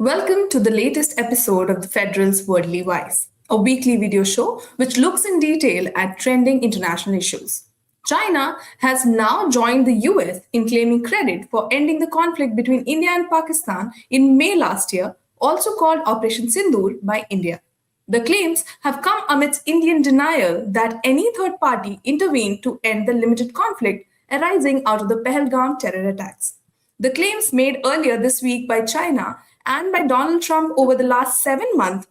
Welcome to the latest episode of the Federal's Worldly Wise, a weekly video show which looks in detail at trending international issues. China has now joined the US in claiming credit for ending the conflict between India and Pakistan in May last year, also called Operation Sindoor by India. The claims have come amidst Indian denial that any third party intervened to end the limited conflict arising out of the Pahalgam terror attacks. The claims made earlier this week by China and by Donald Trump over the last 7 months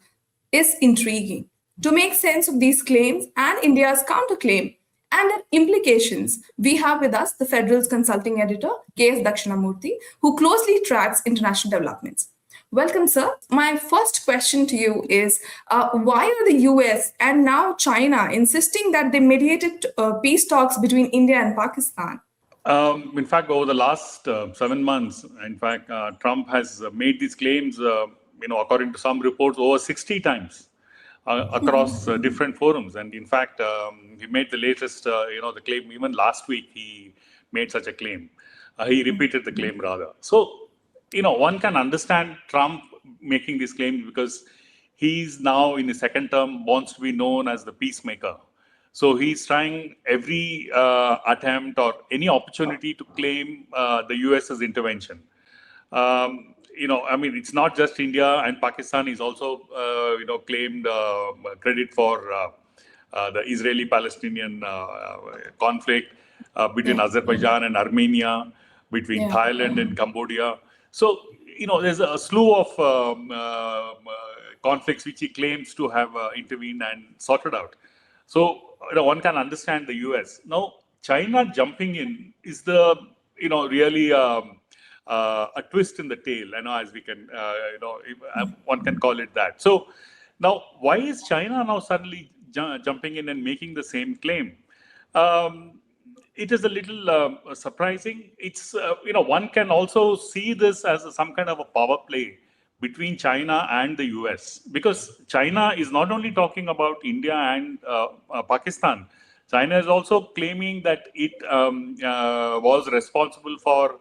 is intriguing. To make sense of these claims and India's counterclaim and their implications, we have with us the Federal's consulting editor, K.S. Dakshina Murthy, who closely tracks international developments. Welcome, sir. My first question to you is why are the US and now China insisting that they mediated peace talks between India and Pakistan? In fact, over the last 7 months, Trump has made these claims, according to some reports, over 60 times across different forums. And in fact, he made the latest, the claim even last week, he made such a claim. He repeated the claim rather. So, one can understand Trump making these claims because he's now in his second term, wants to be known as the peacemaker. So he's trying every attempt or any opportunity to claim the US's intervention. It's not just India and Pakistan. He's also, claimed credit for the Israeli-Palestinian conflict between Azerbaijan and Armenia, between Thailand and Cambodia. So, there's a slew of conflicts which he claims to have intervened and sorted out. So, one can understand the US. Now, China jumping in is the, really a twist in the tail, as we can, one can call it that. So, now, why is China now suddenly jumping in and making the same claim? It is a little surprising. It's, one can also see this as some kind of a power play between China and the US, because China is not only talking about India and Pakistan. China is also claiming that it was responsible for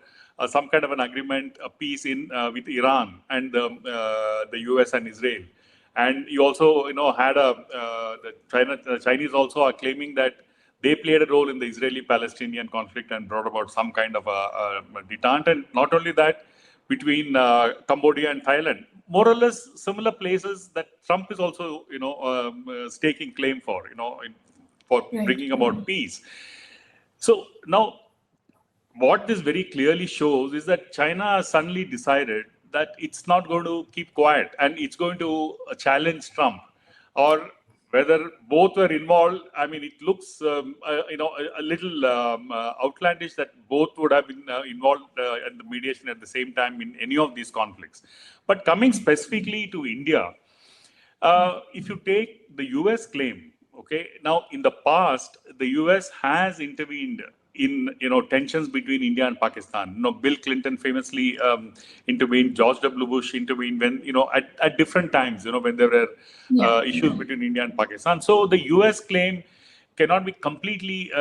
some kind of an agreement, a peace in with Iran and the US and Israel. And you also, had the Chinese also are claiming that they played a role in the Israeli-Palestinian conflict and brought about some kind of a deterrent. And not only that, between Cambodia and Thailand, more or less similar places that Trump is also, staking claim for, bringing about peace. So now, what this very clearly shows is that China has suddenly decided that it's not going to keep quiet and it's going to challenge Trump, or whether both were involved. It looks, a little outlandish that both would have been involved in the mediation at the same time in any of these conflicts. But coming specifically to India, if you take the US claim, now in the past, the US has intervened in tensions between India and Pakistan. Bill Clinton famously intervened. George W. Bush intervened when at different times. When there were issues between India and Pakistan. So the U.S. claim cannot be completely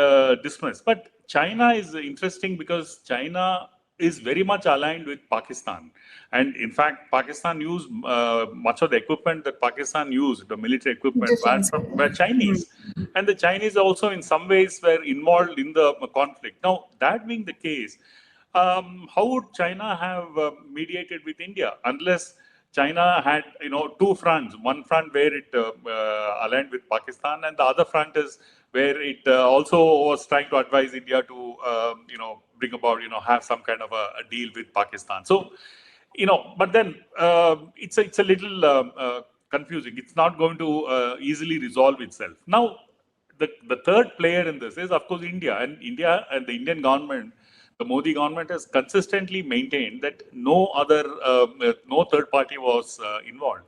dismissed. But China is interesting because China is very much aligned with Pakistan. And in fact, Pakistan used much of the equipment that Pakistan used, the military equipment, were Chinese. And the Chinese also in some ways were involved in the conflict. Now, that being the case, how would China have mediated with India unless China had, two fronts, one front where it aligned with Pakistan and the other front is where it also was trying to advise India to, bring about, have some kind of a deal with Pakistan. So, but then it's a little confusing. It's not going to easily resolve itself. Now, the third player in this is, of course, India. And India and the Indian government, the Modi government has consistently maintained that no third party was involved.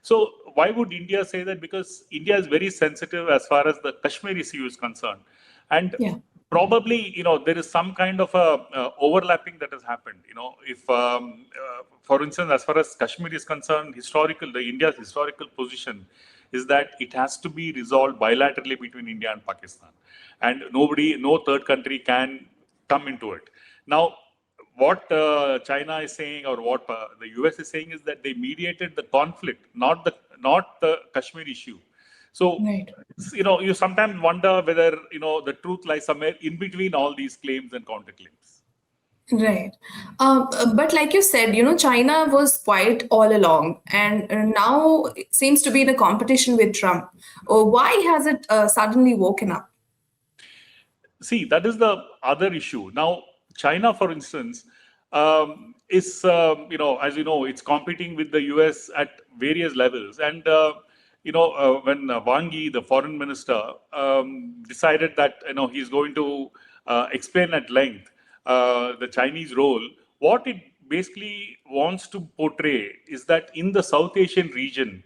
So why would India say that? Because India is very sensitive as far as the Kashmir issue is concerned. And probably, there is some kind of overlapping that has happened. If, for instance, as far as Kashmir is concerned, India's historical position is that it has to be resolved bilaterally between India and Pakistan. And no third country can come into it. Now, what China is saying, or what the US is saying, is that they mediated the conflict, not the Kashmir issue. So, Right. you sometimes wonder whether, the truth lies somewhere in between all these claims and counterclaims. Right. But like you said, China was quiet all along, and now it seems to be in a competition with Trump. Why has it suddenly woken up? See, that is the other issue. Now, China, for instance, is, as you know, it's competing with the US at various levels. And, when Wang Yi, the foreign minister, decided that, he's going to explain at length the Chinese role, what it basically wants to portray is that in the South Asian region,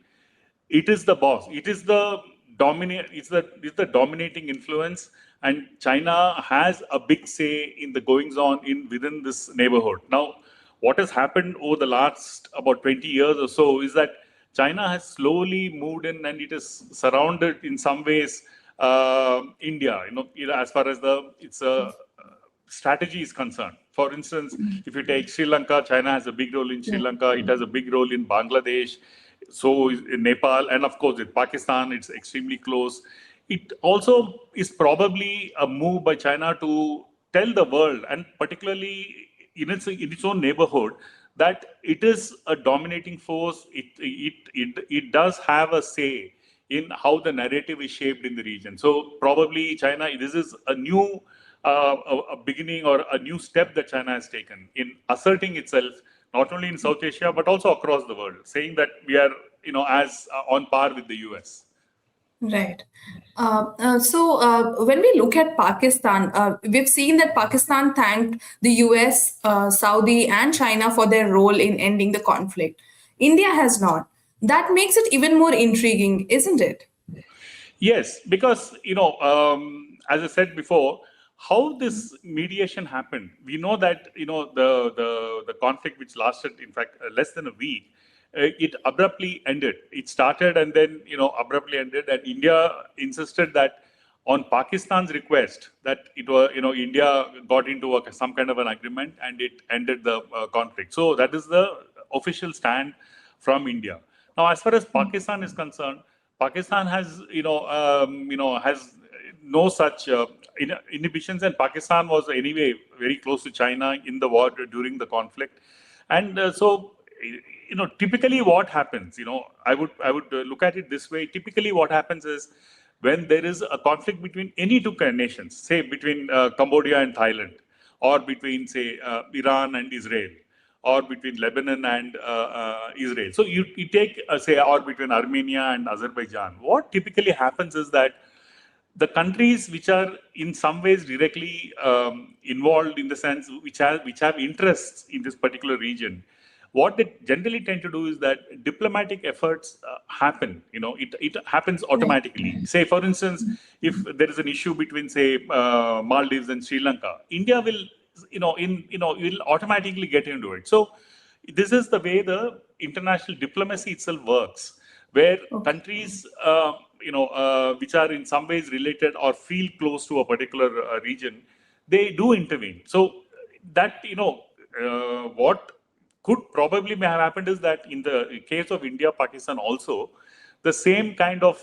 it is the boss. It is the dominating influence, and China has a big say in the goings on within this neighborhood. Now, what has happened over the last about 20 years or so is that China has slowly moved in, and it is surrounded in some ways India. As far as its strategy is concerned. For instance, if you take Sri Lanka, China has a big role in Sri Lanka. It has a big role in Bangladesh. So in Nepal, and of course with Pakistan, it's extremely close. It also is probably a move by China to tell the world, and particularly in its own neighborhood, that it is a dominating force. It does have a say in how the narrative is shaped in the region. So probably China, this is a new a beginning or a new step that China has taken in asserting itself, not only in South Asia, but also across the world, saying that we are, as on par with the US. Right. So when we look at Pakistan, we've seen that Pakistan thanked the US, Saudi, and China for their role in ending the conflict. India has not. That makes it even more intriguing, isn't it? Yes, because, as I said before, how this mediation happened. We know that, the conflict which lasted, in fact, less than a week, it abruptly ended. It started and then, abruptly ended. And India insisted that on Pakistan's request that it was, India got into some kind of an agreement and it ended the conflict. So that is the official stand from India. Now, as far as Pakistan is concerned, Pakistan has, has no such inhibitions, and Pakistan was anyway very close to China in the war during the conflict, and so typically what happens, I would look at it this way. Typically, what happens is when there is a conflict between any two nations, say between Cambodia and Thailand, or between say Iran and Israel, or between Lebanon and Israel. So you take, say, or between Armenia and Azerbaijan. What typically happens is that the countries which are in some ways directly involved, in the sense which have interests in this particular region, what they generally tend to do is that diplomatic efforts happen. It happens automatically. Say, for instance, if there is an issue between, say, Maldives and Sri Lanka, India will, will automatically get into it. So this is the way the international diplomacy itself works, where countries, which are in some ways related or feel close to a particular region, they do intervene. So that, what could probably may have happened is that in the case of India, Pakistan also, the same kind of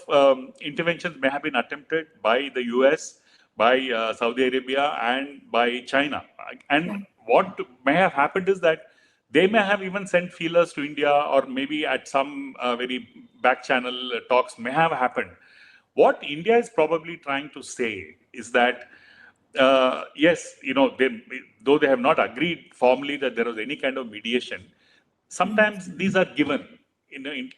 interventions may have been attempted by the US, by Saudi Arabia, and by China. And what may have happened is that they may have even sent feelers to India, or maybe at some very back channel talks may have happened. What India is probably trying to say is that, yes, though they have not agreed formally that there was any kind of mediation, sometimes these are given,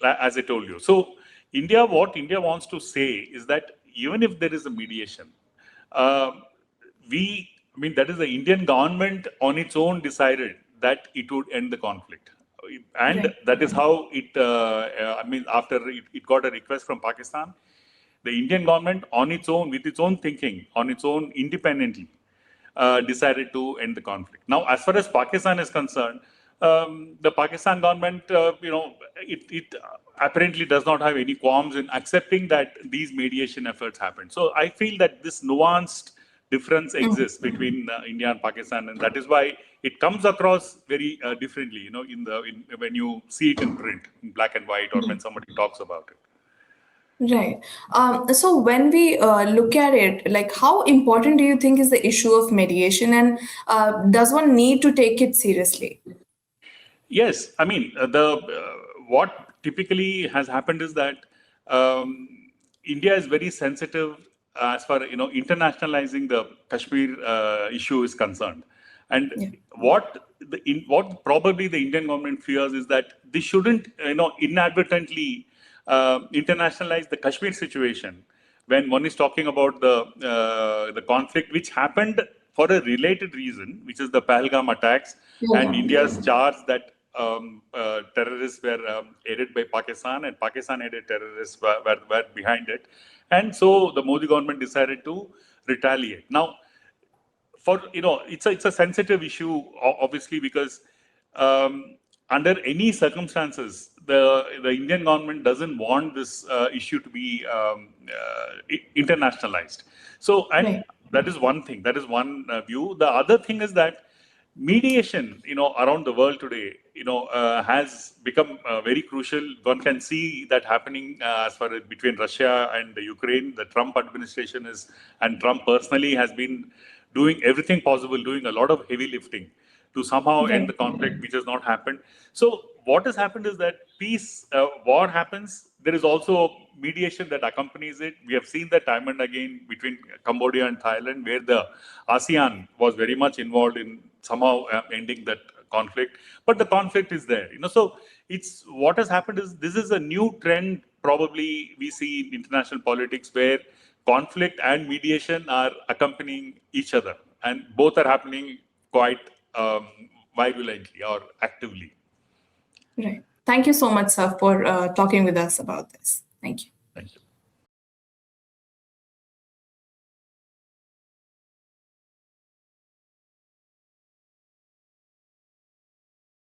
as I told you. So what India wants to say is that even if there is a mediation, that is the Indian government on its own decided that it would end the conflict. And that is how it, after it got a request from Pakistan, the Indian government on its own, with its own thinking, on its own independently, decided to end the conflict. Now, as far as Pakistan is concerned, the Pakistan government, it apparently does not have any qualms in accepting that these mediation efforts happened. So I feel that this nuanced difference exists between India and Pakistan, and that is why it comes across very differently, when you see it in print, in black and white, or when somebody talks about it. Right. So when we look at it, like how important do you think is the issue of mediation, and does one need to take it seriously? Yes, I mean what typically has happened is that India is very sensitive as far internationalizing the Kashmir issue is concerned, and what probably the Indian government fears is that this shouldn't inadvertently internationalize the Kashmir situation when one is talking about the conflict which happened for a related reason, which is the Pahalgam attacks and India's charge that terrorists were aided by Pakistan, and Pakistan-aided terrorists were behind it. And so the Modi government decided to retaliate. Now, it's a sensitive issue, obviously, because under any circumstances, the Indian government doesn't want this issue to be internationalized. So, and that is one thing. That is one view. The other thing is that mediation, around the world today, has become very crucial. One can see that happening as far as between Russia and the Ukraine. The Trump administration and Trump personally has been doing everything possible, doing a lot of heavy lifting to somehow end the conflict, which has not happened. So what has happened is that war happens. There is also mediation that accompanies it. We have seen that time and again between Cambodia and Thailand, where the ASEAN was very much involved in somehow ending that conflict. But the conflict is there. So it's what has happened is this is a new trend probably we see in international politics where conflict and mediation are accompanying each other, and both are happening quite virulently or actively. Right. Thank you so much, sir, for talking with us about this. Thank you. Thank you.